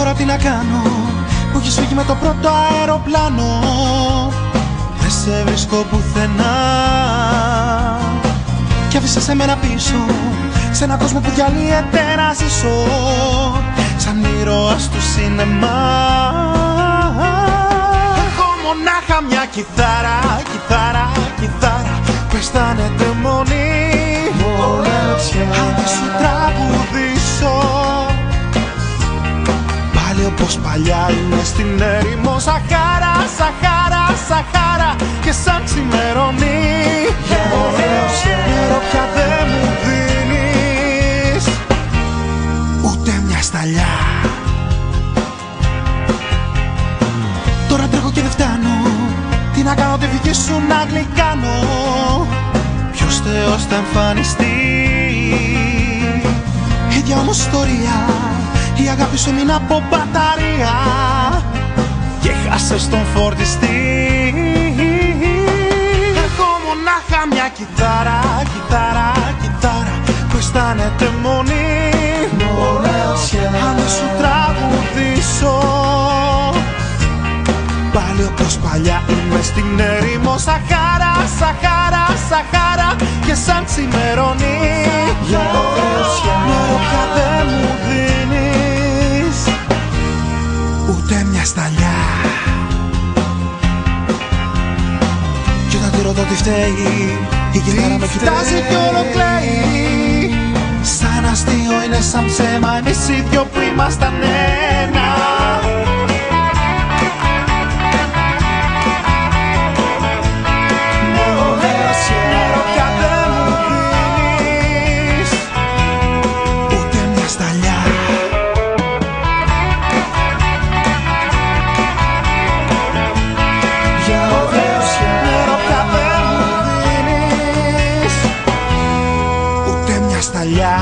Τώρα τι να κάνω που έχεις φύγει με το πρώτο αεροπλάνο. Δεν σε βρίσκω πουθενά κι άφησες εμένα πίσω σε έναν κόσμο που διαλύεται να ζήσω σαν ήρωας του σινεμά. Έχω μονάχα μια κιθάρα, κιθάρα, κιθάρα που αισθάνεται μονή. Αν σου τραγουδήσω πάλι όπως παλιά είμαι στην έρημο Σαχάρα, Σαχάρα, Σαχάρα και σαν ξημερώνει νερό πια δεν μου δίνεις ούτε μια σταλιά. Τώρα τρέχω και δεν φτάνω, τι να κάνω, τη δική σου να γλυκάνω. Ποιος Θεός θα εμφανιστεί, ίδια όμως ιστορία, η αγάπη σου μείνει από μπαταρία και χάσες τον φορτιστή. Έχω μονάχα μια κιθάρα, κιθάρα, κιθάρα που αισθάνεται μονή. Αν δεν σου τραγουδήσω πάλι όπως παλιά είμαι στην έρημο Σαχάρα, Σαχάρα, Σαχάρα και σαν ξημερώνει νερό πια δεν μου δίνεις ούτε μια σταλιά. Κι όταν τη ρωτώ τι φταίει, η κιθάρα με κοιτάζει κι όλο κλαίει. Σαν αστείο είναι, σαν ψέμα, εμείς οι δυο που ήμασταν ένα. Νερό πια δεν μου δίνεις ούτε μια σταλιά. Νερό πια δεν μου δίνεις ούτε μια σταλιά.